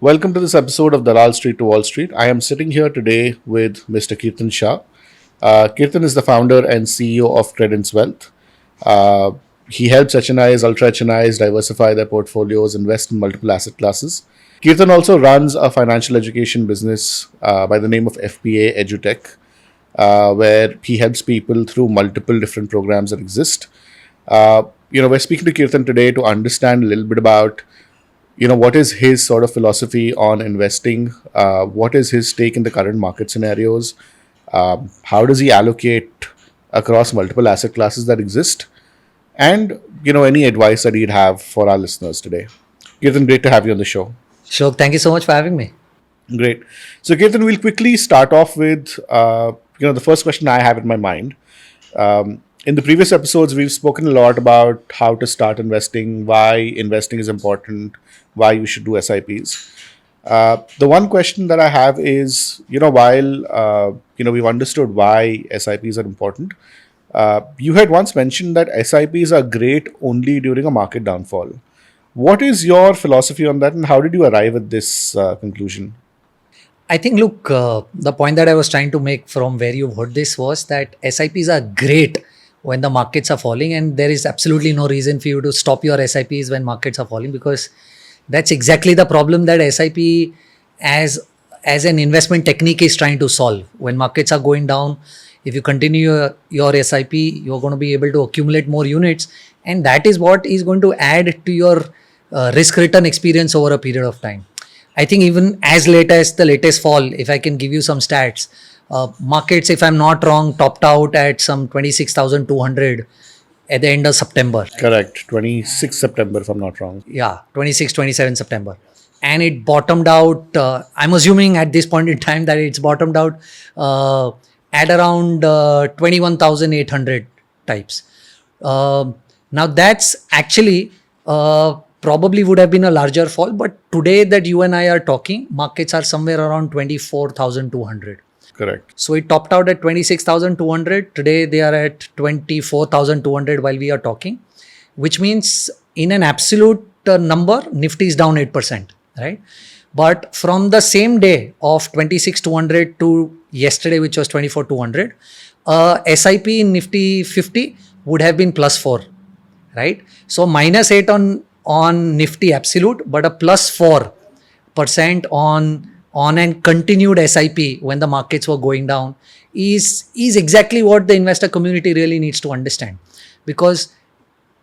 Welcome to this episode of Dalal Street to Wall Street. I am sitting here today with Mr. Kirtan Shah. Kirtan is the founder and CEO of Credence Wealth. Uh, he helps HNIs, ultra HNIs diversify their portfolios, invest in multiple asset classes. Kirtan also runs a financial education business by the name of FPA EduTech, where he helps people through multiple different programs that exist. We're speaking to Kirtan today to understand a little bit about what is his sort of philosophy on investing, what is his take in the current market scenarios, how does he allocate across multiple asset classes that exist, and any advice that he'd have for our listeners today. Kirtan, great to have you on the show. Sure. Thank you so much for having me. Great. So Kirtan, we'll quickly start off with the first question I have in my mind. In the previous episodes, we've spoken a lot about how to start investing, why investing is important, why you should do SIPs. The one question that I have is, while we've understood why SIPs are important, you had once mentioned that SIPs are great only during a market downfall. What is your philosophy on that, and how did you arrive at this conclusion? I think, look, the point that I was trying to make from where you heard this was that SIPs are great when the markets are falling, and there is absolutely no reason for you to stop your SIPs when markets are falling, because that's exactly the problem that SIP as an investment technique is trying to solve. When markets are going down, if you continue your SIP, you're going to be able to accumulate more units, and that is what is going to add to your risk return experience over a period of time. I think even as late as the latest fall, if I can give you some stats, markets, if I'm not wrong, topped out at some 26,200 at the end of September. Correct. 26 September, if I'm not wrong. Yeah, 26, 27 September. And it bottomed out, I'm assuming at this point in time that it's bottomed out at around 21,800 types. Now that's actually probably would have been a larger fall, but today that you and I are talking, markets are somewhere around 24,200. Correct. So it topped out at 26,200. Today they are at 24,200 while we are talking, which means in an absolute number, Nifty is down 8%, right? But from the same day of 26,200 to yesterday, which was 24,200, SIP in Nifty 50 would have been +4, right? So -8 on Nifty absolute, but a +4% on and continued SIP when the markets were going down is exactly what the investor community really needs to understand. Because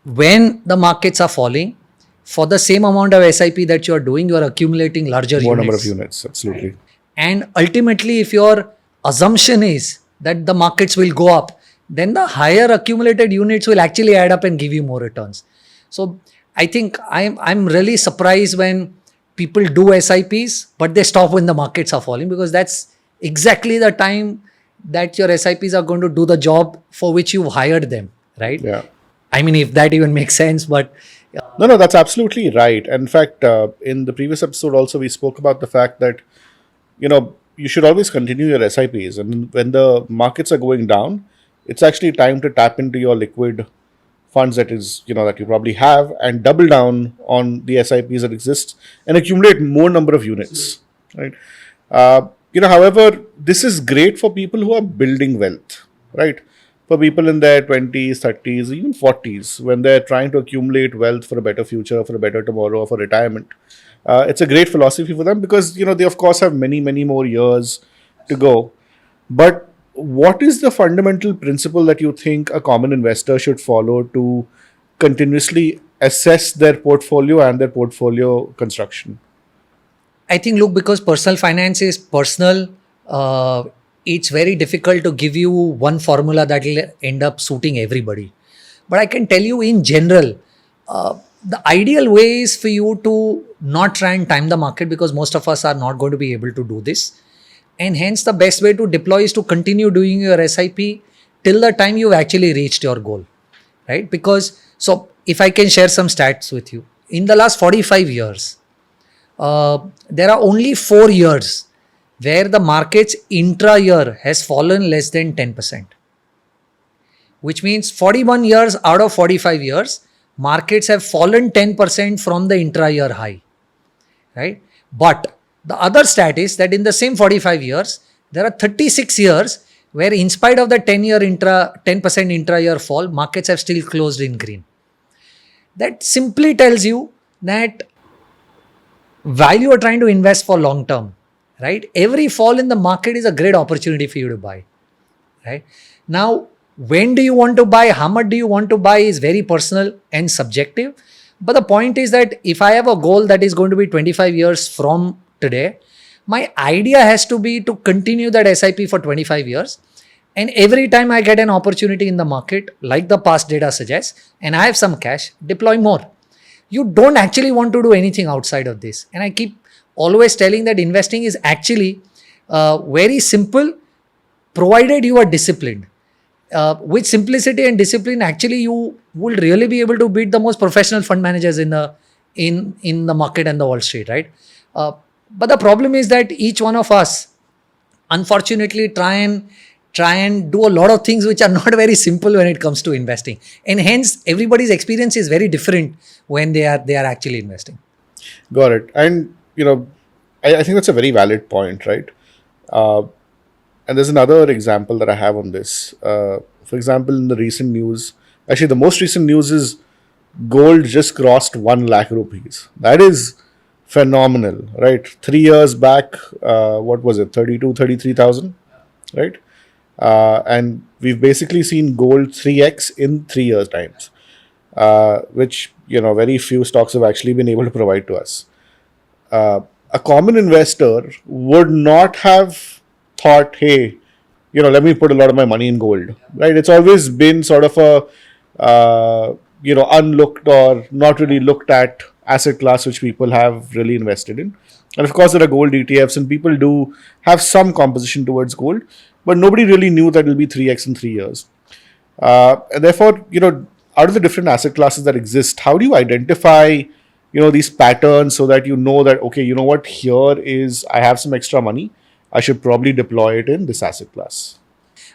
when the markets are falling, for the same amount of SIP that you are doing, you are accumulating larger More units. number of units, absolutely. And ultimately, if your assumption is that the markets will go up, then the higher accumulated units will actually add up and give you more returns. So I think I'm really surprised when people do SIPs, but they stop when the markets are falling, because that's exactly the time that your SIPs are going to do the job for which you hired them, right? Yeah. I mean, if that even makes sense, but No, that's absolutely right. In fact, in the previous episode also, we spoke about the fact that, you should always continue your SIPs. And when the markets are going down, it's actually time to tap into your liquid funds that you probably have, and double down on the SIPs that exist and accumulate more number of units, right? However, this is great for people who are building wealth, right? For people in their 20s, 30s, even 40s, when they're trying to accumulate wealth for a better future, for a better tomorrow, for retirement. It's a great philosophy for them because, they of course have many, many more years to go. But what is the fundamental principle that you think a common investor should follow to continuously assess their portfolio and their portfolio construction? I think, look, because personal finance is personal, it's very difficult to give you one formula that will end up suiting everybody. But I can tell you in general, the ideal way is for you to not try and time the market, because most of us are not going to be able to do this. And hence the best way to deploy is to continue doing your SIP till the time you've actually reached your goal, right? Because, so if I can share some stats with you, in the last 45 years, there are only 4 years where the market's intra-year has fallen less than 10%. Which means 41 years out of 45 years, markets have fallen 10% from the intra-year high, right? But the other stat is that in the same 45 years, there are 36 years where in spite of the 10% intra-year fall, markets have still closed in green. That simply tells you that while you are trying to invest for long term, right, every fall in the market is a great opportunity for you to buy, right? Now, when do you want to buy, how much do you want to buy is very personal and subjective. But the point is that if I have a goal that is going to be 25 years from today, my idea has to be to continue that SIP for 25 years. And every time I get an opportunity in the market, like the past data suggests, and I have some cash, deploy more. You don't actually want to do anything outside of this. And I keep always telling that investing is actually very simple, provided you are disciplined. With simplicity and discipline, actually you will really be able to beat the most professional fund managers in the market and the Wall Street, right? But the problem is that each one of us, unfortunately, try and do a lot of things which are not very simple when it comes to investing, and hence everybody's experience is very different when they are actually investing. Got it. And, I think that's a very valid point, right? And there's another example that I have on this. For example, in the recent news, actually, the most recent news is gold just crossed 1 lakh rupees. That is phenomenal, right? 3 years back, what was it, 32, 33,000, right? And we've basically seen gold 3x in 3 years' times, which, very few stocks have actually been able to provide to us. A common investor would not have thought, hey, let me put a lot of my money in gold, right? It's always been sort of unlooked or not really looked at asset class which people have really invested in. And of course, there are gold ETFs and people do have some composition towards gold, but nobody really knew that it'll be 3x in 3 years. And therefore, out of the different asset classes that exist, how do you identify these patterns so that that, okay, what, here is, I have some extra money, I should probably deploy it in this asset class?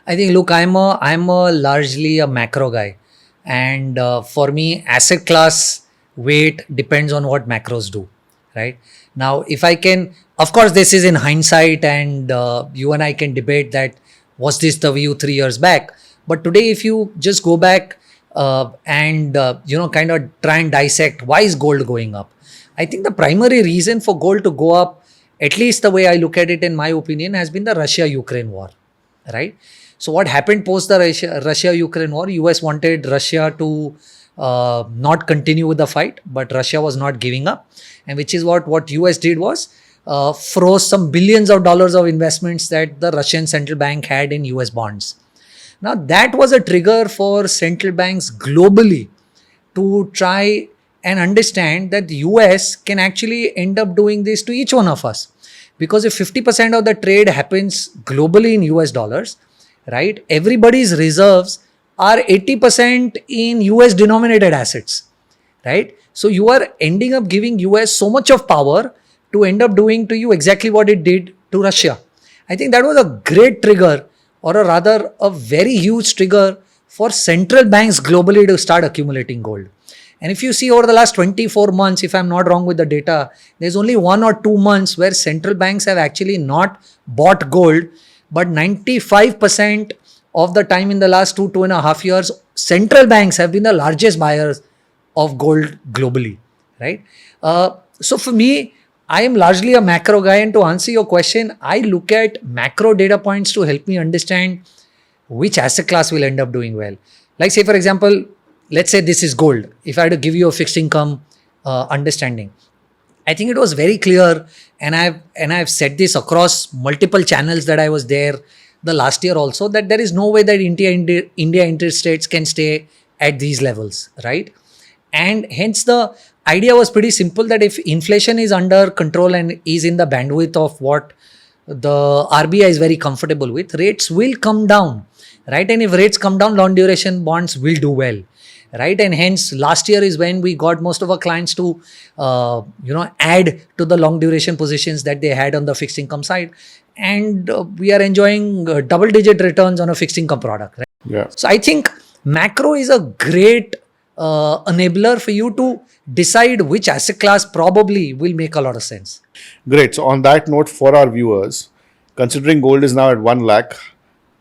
I think, look, I'm a largely a macro guy, and for me, asset class weight depends on what macros do, right? Now, if I can, of course, this is in hindsight, and you and I can debate that was this the view 3 years back. But today, if you just go back and kind of try and dissect why is gold going up, I think the primary reason for gold to go up, at least the way I look at it, in my opinion, has been the Russia-Ukraine war, right? So what happened post the Russia-Ukraine war? US wanted Russia to not continue with the fight, but Russia was not giving up, and which is what US did was froze some billions of dollars of investments that the Russian central bank had in US bonds. Now that was a trigger for central banks globally to try and understand that the US can actually end up doing this to each one of us. Because if 50% of the trade happens globally in US dollars, right, everybody's reserves are 80% in US denominated assets, right? So you are ending up giving US so much of power to end up doing to you exactly what it did to Russia. I think that was a great trigger, or rather a very huge trigger for central banks globally to start accumulating gold. And if you see over the last 24 months, if I'm not wrong with the data, there's only 1 or 2 months where central banks have actually not bought gold, but 95% of the time in the last 2.5 years, central banks have been the largest buyers of gold globally, right? So for me, I am largely a macro guy, and to answer your question, I look at macro data points to help me understand which asset class will end up doing well. Like, say, for example, let's say this is gold. If I had to give you a fixed income understanding, I think it was very clear, and I've said this across multiple channels that I was there the last year also, that there is no way that India interest rates can stay at these levels, right? And hence the idea was pretty simple, that if inflation is under control and is in the bandwidth of what the RBI is very comfortable with, rates will come down, right? And if rates come down, long duration bonds will do well, right? And hence last year is when we got most of our clients to add to the long duration positions that they had on the fixed income side, and we are enjoying double digit returns on a fixed income product, right? Yeah. So I think macro is a great enabler for you to decide which asset class probably will make a lot of sense. Great. So on that note, for our viewers, considering gold is now at 1 lakh,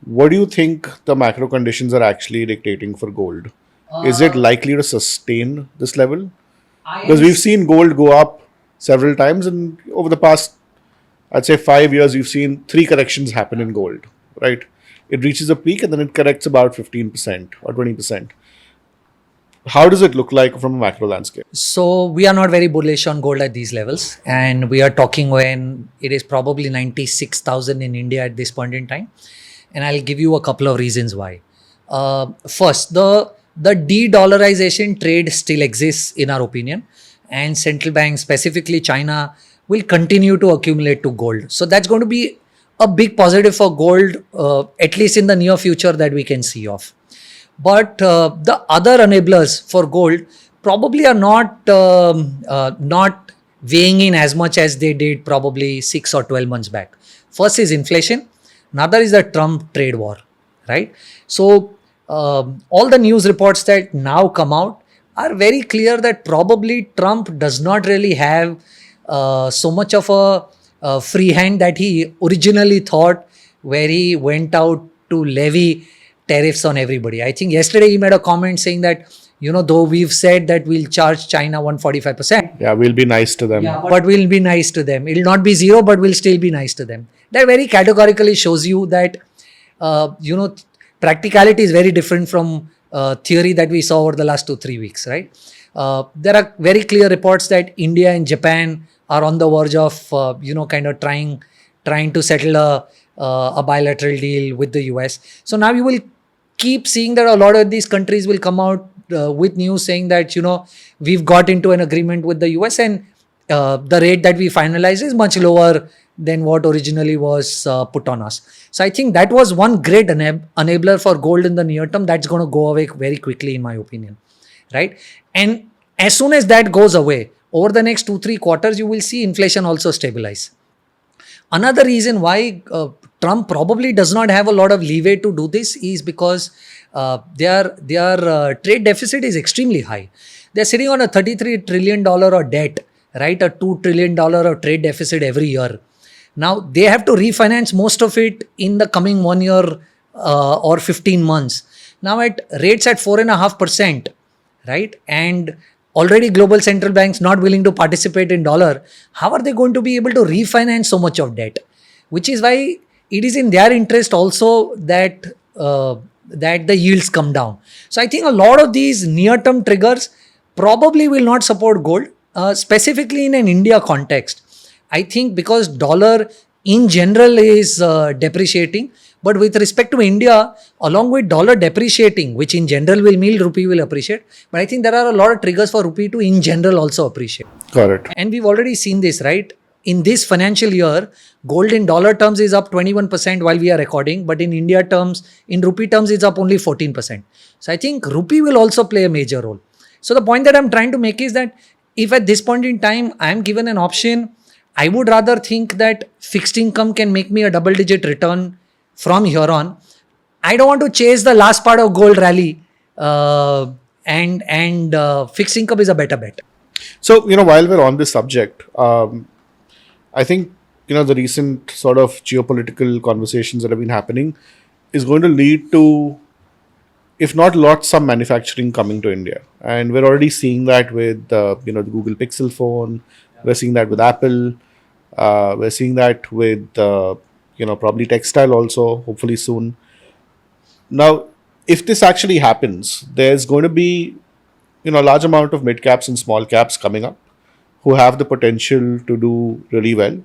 what do you think the macro conditions are actually dictating for gold? Is it likely to sustain this level? Because we've seen gold go up several times, and over the past, I'd say 5 years, we've seen three corrections happen in gold, right? It reaches a peak and then it corrects about 15% or 20%. How does it look like from a macro landscape? So we are not very bullish on gold at these levels, and we are talking when it is probably 96,000 in India at this point in time. And I'll give you a couple of reasons why. First, the de-dollarization trade still exists in our opinion, and central banks, specifically China, will continue to accumulate to gold. So that's going to be a big positive for gold, at least in the near future that we can see of. But the other enablers for gold probably are not weighing in as much as they did probably 6 or 12 months back. First is inflation. Another is the Trump trade war, right? So all the news reports that now come out are very clear that probably Trump does not really have so much of a free hand that he originally thought, where he went out to levy tariffs on everybody. I think yesterday he made a comment saying that, though we've said that we'll charge China 145%. Yeah, we'll be nice to them. Yeah, but we'll be nice to them. It'll not be zero, but we'll still be nice to them. That very categorically shows you that, practicality is very different from theory that we saw over the last 2-3 weeks, right? There are very clear reports that India and Japan are on the verge of, kind of trying to settle a bilateral deal with the US. So now you will keep seeing that a lot of these countries will come out with news saying that, we've got into an agreement with the US, and the rate that we finalize is much lower than what originally was put on us. So I think that was one great enabler for gold in the near term that's going to go away very quickly, in my opinion, right? And as soon as that goes away, over the next 2-3 quarters, you will see inflation also stabilize. Another reason why Trump probably does not have a lot of leeway to do this is because their trade deficit is extremely high. They're sitting on a $33 trillion of debt, right? A $2 trillion of trade deficit every year. Now, they have to refinance most of it in the coming 1 year or 15 months. Now, at rates at 4.5%, right? And already global central banks not willing to participate in dollar, how are they going to be able to refinance so much of debt? Which is why it is in their interest also that the yields come down. So I think a lot of these near-term triggers probably will not support gold, specifically in an India context. I think because dollar in general is depreciating, but with respect to India, along with dollar depreciating, which in general will mean rupee will appreciate, but I think there are a lot of triggers for rupee to in general also appreciate. Correct. And we've already seen this, right? In this financial year, gold in dollar terms is up 21% while we are recording, but in India terms, in rupee terms, it's up only 14%. So I think rupee will also play a major role. So the point that I'm trying to make is that if at this point in time, I'm given an option, I would rather think that fixed income can make me a double-digit return from here on. I don't want to chase the last part of gold rally, and fixed income is a better bet. So, while we're on this subject, I think, the recent sort of geopolitical conversations that have been happening is going to lead to, if not lots, some manufacturing coming to India. And we're already seeing that with, the Google Pixel phone. We're seeing that with Apple. We're seeing that with, probably textile also, hopefully soon. Now, if this actually happens, there's going to be, a large amount of mid caps and small caps coming up who have the potential to do really well.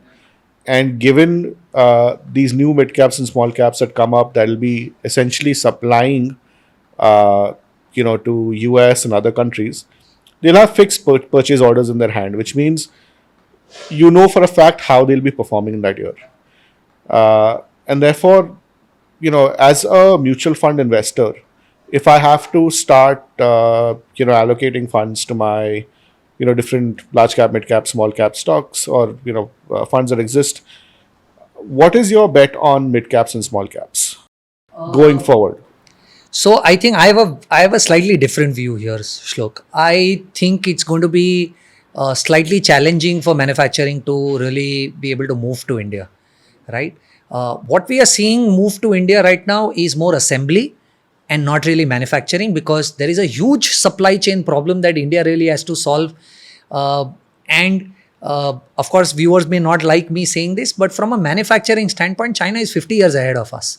And given these new mid caps and small caps that come up, that'll be essentially supplying, to US and other countries, they'll have fixed purchase orders in their hand, which means for a fact how they'll be performing in that year. And therefore, as a mutual fund investor, if I have to start, allocating funds to my, different large cap, mid cap, small cap stocks or, funds that exist, what is your bet on mid caps and small caps going forward? So I think I have a slightly different view here, Shlok. I think it's going to be slightly challenging for manufacturing to really be able to move to India, right? What we are seeing move to India right now is more assembly and not really manufacturing, because there is a huge supply chain problem that India really has to solve. And of course, viewers may not like me saying this, but from a manufacturing standpoint, China is 50 years ahead of us,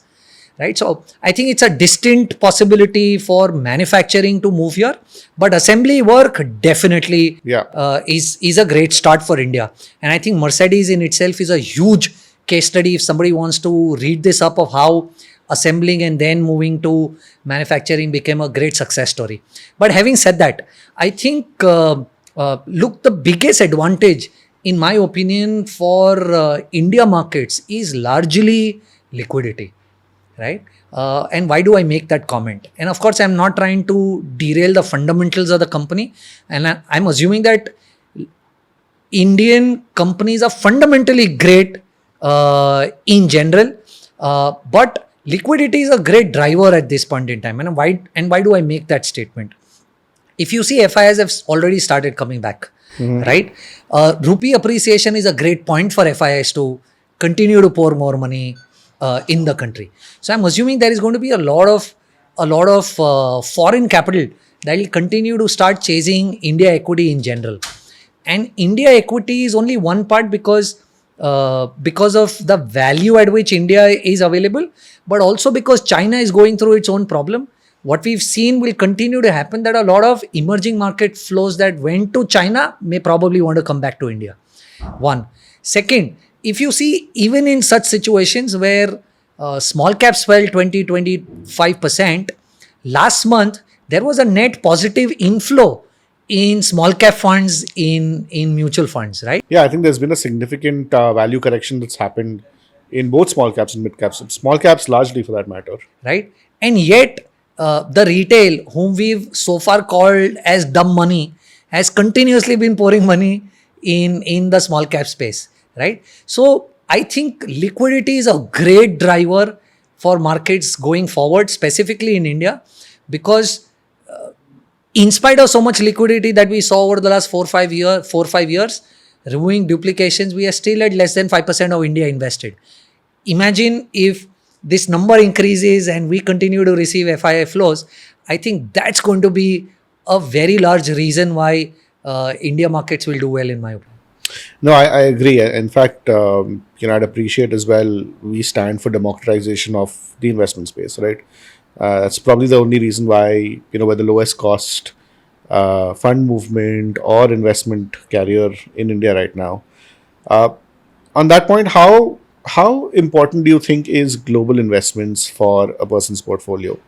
right? So I think it's a distinct possibility for manufacturing to move here, but assembly work definitely Yeah. is a great start for India. And I think Mercedes in itself is a huge case study. If somebody wants to read this up of how assembling and then moving to manufacturing became a great success story. But having said that, I think look, the biggest advantage in my opinion for India markets is largely liquidity, right? And why do I make that comment? And of course, I'm not trying to derail the fundamentals of the company, and I'm assuming that Indian companies are fundamentally great in general, but liquidity is a great driver at this point in time. And why do I make that statement? If you see, FIs have already started coming back, right? Rupee appreciation is a great point for FIs to continue to pour more money in the country. So I'm assuming there is going to be a lot of foreign capital that will continue to start chasing India equity in general. And India equity is only one part because of the value at which India is available, but also because China is going through its own problem. What we've seen will continue to happen, that a lot of emerging market flows that went to China may probably want to come back to India. One. Second, if you see, even in such situations where small caps fell 20-25%, last month there was a net positive inflow in small cap funds, in mutual funds, right? Yeah, I think there's been a significant value correction that's happened in both small caps and mid caps, small caps largely for that matter. Right? And yet, the retail, whom we've so far called as dumb money, has continuously been pouring money in the small cap space, right? So I think liquidity is a great driver for markets going forward, specifically in India, because in spite of so much liquidity that we saw over the last 4-5 years, removing duplications, we are still at less than 5% of India invested. Imagine if this number increases and we continue to receive FII flows. I think that's going to be a very large reason why India markets will do well, in my opinion. No, I agree. In fact, I'd appreciate as well, we stand for democratization of the investment space, right? That's probably the only reason why, we're the lowest cost fund movement or investment carrier in India right now. On that point, how important do you think is global investments for a person's portfolio?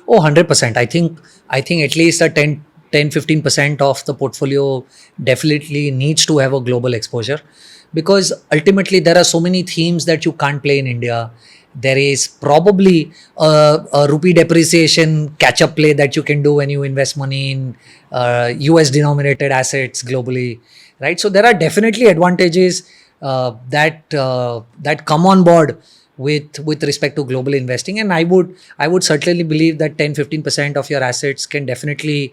Oh, 100%. I think at least a 10-15% of the portfolio definitely needs to have a global exposure, because ultimately there are so many themes that you can't play in India. There is probably a rupee depreciation catch-up play that you can do when you invest money in US denominated assets globally, right? So there are definitely advantages that come on board with respect to global investing, and I would certainly believe that 10-15% of your assets can definitely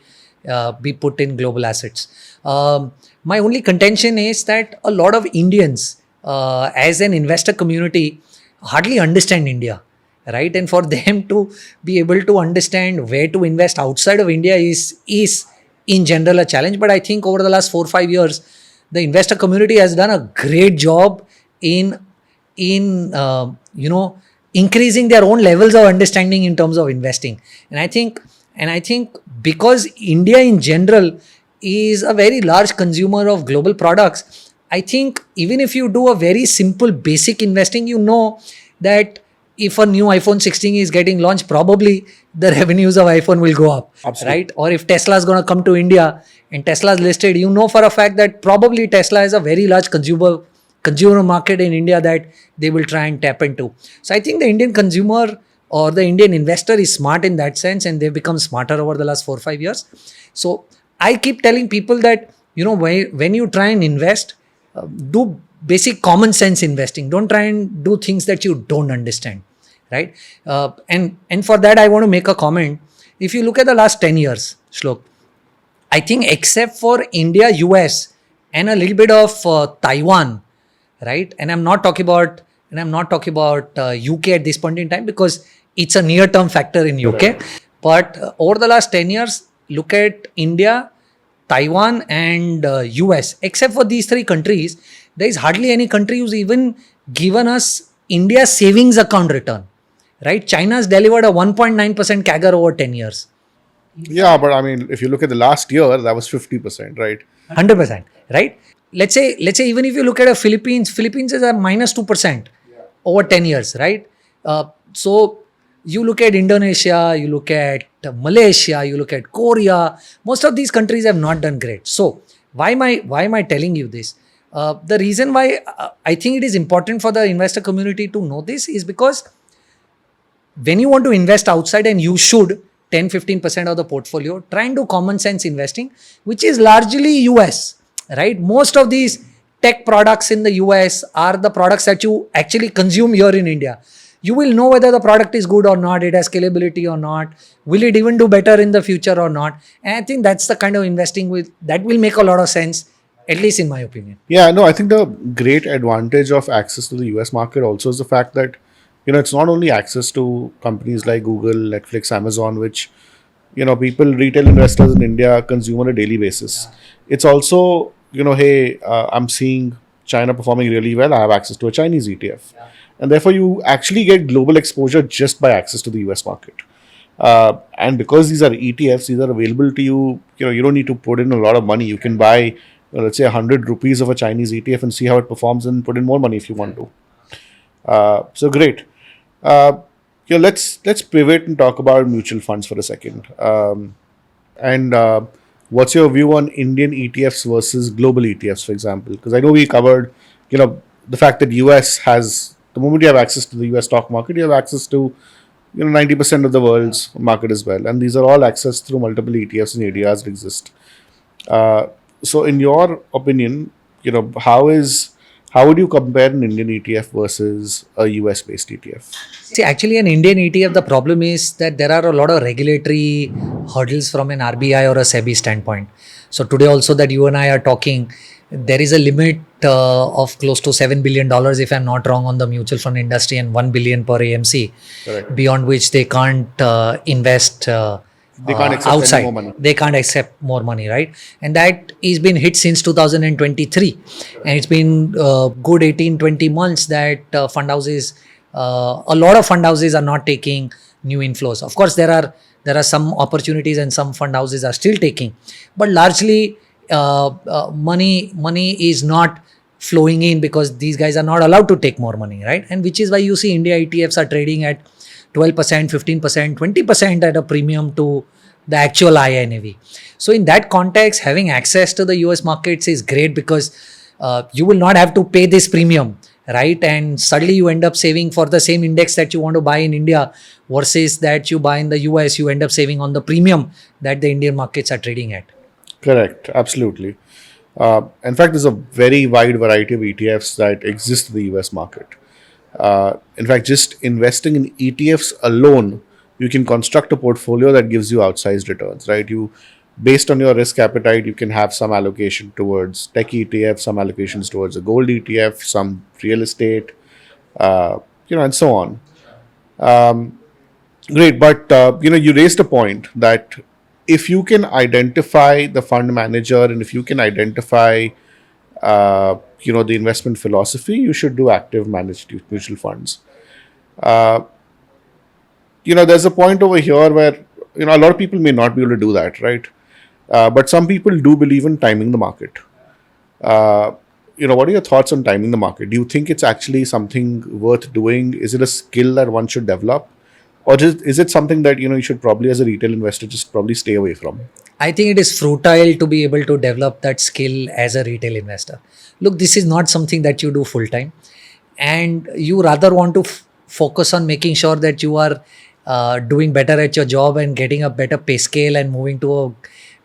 be put in global assets. My only contention is that a lot of Indians, as an investor community, hardly understand India, right? And for them to be able to understand where to invest outside of India is in general a challenge. But I think over the last 4-5 years, the investor community has done a great job in increasing their own levels of understanding in terms of investing. And I think because India in general is a very large consumer of global products, I think even if you do a very simple basic investing, that if a new iPhone 16 is getting launched, probably the revenues of iPhone will go up. Absolutely. Right? Or if Tesla is going to come to India and Tesla is listed, for a fact that probably Tesla is a very large consumer market in India that they will try and tap into. So I think the Indian consumer or the Indian investor is smart in that sense, and they've become smarter over the last 4-5 years. So I keep telling people that, when you try and invest, do basic common sense investing. Don't try and do things that you don't understand, right? And for that, I want to make a comment. If you look at the last 10 years, Shlok, I think except for India, US, and a little bit of Taiwan, right? And I'm not talking about UK at this point in time because it's a near-term factor in UK. But over the last 10 years, look at India, Taiwan, and US. Except for these three countries, there is hardly any country who's even given us India's savings account return, right? China's delivered a 1.9% CAGR over 10 years. Yeah, but I mean, if you look at the last year, that was 50%, right? 100%, right? Let's say even if you look at a Philippines is a minus 2% over 10 years, right? So you look at Indonesia, you look at Malaysia, you look at Korea. Most of these countries have not done great. So why am I telling you this? The reason why I think it is important for the investor community to know this is because when you want to invest outside, and you should, 10-15% of the portfolio, try and do common sense investing, which is largely US, right? Most of these tech products in the US are the products that you actually consume here in India. You will know whether the product is good or not, it has scalability or not, will it even do better in the future or not. And I think that's the kind of investing that will make a lot of sense, at least in my opinion. Yeah, no, I think the great advantage of access to the US market also is the fact that, it's not only access to companies like Google, Netflix, Amazon, which, retail investors in India consume on a daily basis. It's also, hey, I'm seeing China performing really well. I have access to a Chinese ETF. And therefore, you actually get global exposure just by access to the US market. And because these are ETFs, these are available to you, you don't need to put in a lot of money. You can buy, let's say, 100 rupees of a Chinese ETF and see how it performs and put in more money if you want to. So great. Let's pivot and talk about mutual funds for a second. And what's your view on Indian ETFs versus global ETFs, for example? Because I know we covered, the fact that US has, the moment you have access to the US stock market, you have access to, 90% of the world's market as well. And these are all accessed through multiple ETFs and ADRs that exist. So in your opinion, how would you compare an Indian ETF versus a US based ETF? See, actually, an Indian ETF, the problem is that there are a lot of regulatory hurdles from an RBI or a SEBI standpoint. So today also that you and I are talking, there is a limit of close to $7 billion, if I'm not wrong, on the mutual fund industry, and 1 billion per AMC, Correct. beyond which they can't invest They can't accept outside. any more money. They can't accept more money, right? And that is been hit since 2023. And it's been good 18-20 months that fund houses, a lot of fund houses are not taking new inflows. Of course, there are some opportunities and some fund houses are still taking, but largely money is not flowing in because these guys are not allowed to take more money, right? And which is why you see India ETFs are trading at 12%, 15%, 20% at a premium to the actual INAV. So in that context, having access to the US markets is great because you will not have to pay this premium, right? And suddenly you end up saving for the same index that you want to buy in India versus that you buy in the US, you end up saving on the premium that the Indian markets are trading at. Correct. Absolutely. In fact, there's a very wide variety of ETFs that exist in the US market. In fact, just investing in ETFs alone, you can construct a portfolio that gives you outsized returns, right? Based on your risk appetite, you can have some allocation towards tech ETF, some allocations towards a gold ETF, some real estate, and so on. Great, but you raised a point that if you can identify the fund manager and if you can identify the investment philosophy, you should do active managed mutual funds. There's a point over here where, a lot of people may not be able to do that, right? But some people do believe in timing the market. What are your thoughts on timing the market? Do you think it's actually something worth doing? Is it a skill that one should develop? Or is it something that, you should probably, as a retail investor, just probably stay away from? I think it is futile to be able to develop that skill as a retail investor. Look, this is not something that you do full time, and you rather want to focus on making sure that you are doing better at your job and getting a better pay scale and moving to a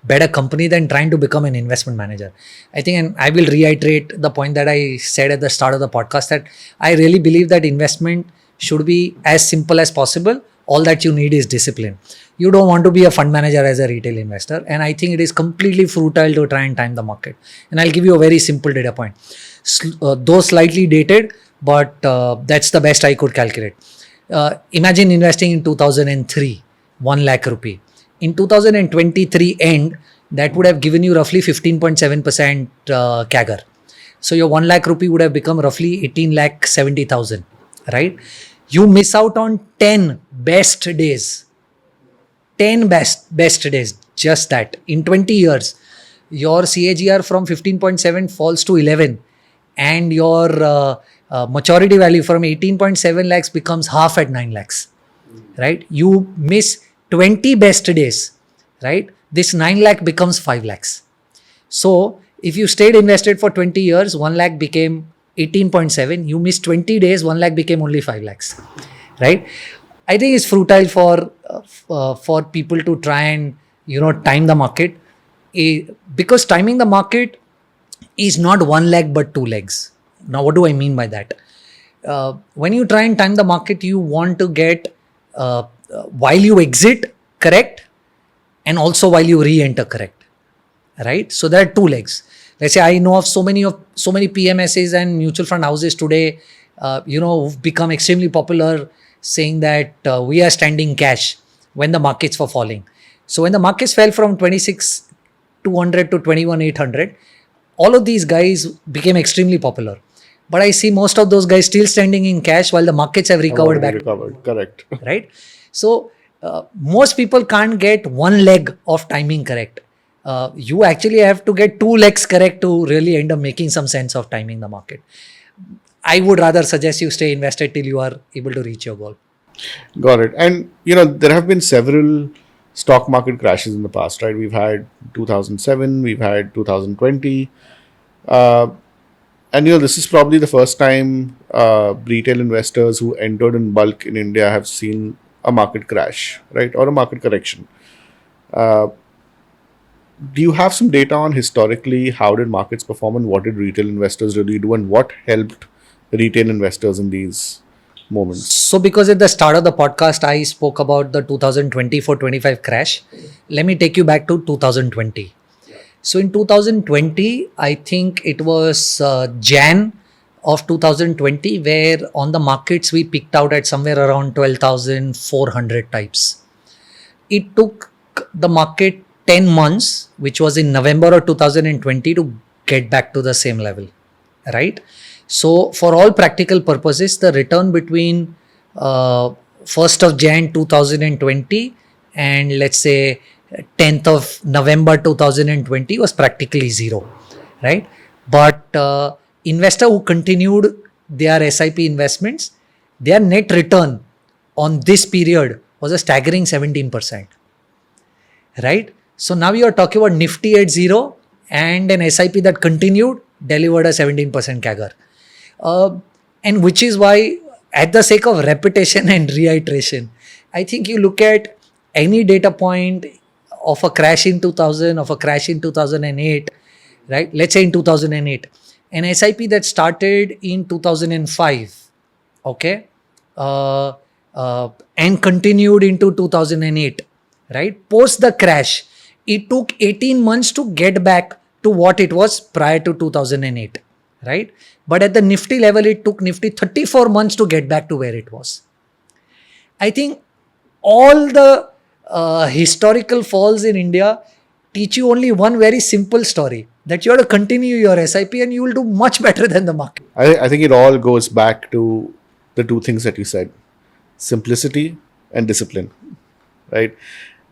better company than trying to become an investment manager. I think, and I will reiterate the point that I said at the start of the podcast, that I really believe that investment should be as simple as possible. All that you need is discipline. You don't want to be a fund manager as a retail investor. And I think it is completely futile to try and time the market. And I'll give you a very simple data point. Though slightly dated, but that's the best I could calculate. Imagine investing in 2003, 1 lakh rupee. In 2023 end, that would have given you roughly 15.7% CAGR. So your 1 lakh rupee would have become roughly 18 lakh 70,000, right? You miss out on 10 best days. 10 best days, just that. In 20 years, your CAGR from 15.7 falls to 11, and your maturity value from 18.7 lakhs becomes half at 9 lakhs, right? You miss 20 best days, right? This 9 lakh becomes 5 lakhs. So if you stayed invested for 20 years, 1 lakh became 18.7. You missed 20 days, 1 lakh became only 5 lakhs, right? I think it's futile for people to try and time the market, because timing the market is not 1 leg but 2 legs. Now, what do I mean by that? When you try and time the market, you want to get while you exit correct, and also while you re-enter correct, right? So there are 2 legs. Let's say I know of so many PMSs and mutual fund houses today, who've become extremely popular, saying that we are standing cash when the markets were falling. So when the markets fell from 26,200 to 21,800, all of these guys became extremely popular. But I see most of those guys still standing in cash while the markets have recovered back. Correct. Right? So most people can't get 1 leg of timing correct. You actually have to get 2 legs correct to really end up making some sense of timing the market. I would rather suggest you stay invested till you are able to reach your goal. Got it. And, there have been several stock market crashes in the past, right? We've had 2007, we've had 2020. And, this is probably the first time retail investors who entered in bulk in India have seen a market crash, right? Or a market correction. Do you have some data on historically how did markets perform and what did retail investors really do and what helped retail investors in these moments? So because at the start of the podcast, I spoke about the 2024-25 crash. Let me take you back to 2020. So in 2020, I think it was Jan of 2020, where on the markets we picked out at somewhere around 12,400 types. It took the market 10 months, which was in November of 2020, to get back to the same level, right? So for all practical purposes, the return between 1st of Jan 2020 and let's say 10th of November 2020 was practically zero, right? But investor who continued their SIP investments, their net return on this period was a staggering 17%, right? So now you are talking about Nifty at zero and an SIP that continued delivered a 17% CAGR. And which is why, at the sake of repetition and reiteration, I think you look at any data point of a crash in 2000, of a crash in 2008, right? Let's say in 2008, an SIP that started in 2005, okay, and continued into 2008, right? Post the crash, it took 18 months to get back to what it was prior to 2008, right? But at the Nifty level, it took Nifty 34 months to get back to where it was. I think all the historical falls in India teach you only one very simple story, that you have to continue your SIP and you will do much better than the market. I think it all goes back to the 2 things that you said: simplicity and discipline, right?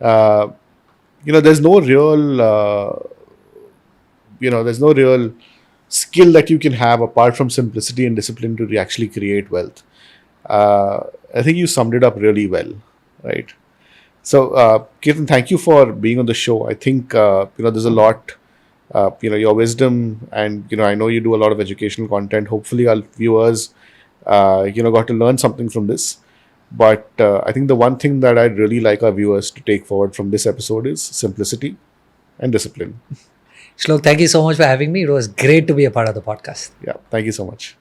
There's no real skill that you can have apart from simplicity and discipline to actually create wealth. I think you summed it up really well, right? So, Kirtan, thank you for being on the show. I think, there's a lot, your wisdom and, I know you do a lot of educational content. Hopefully our viewers, got to learn something from this. But I think the one thing that I'd really like our viewers to take forward from this episode is simplicity and discipline. Shlok, thank you so much for having me. It was great to be a part of the podcast. Yeah, thank you so much.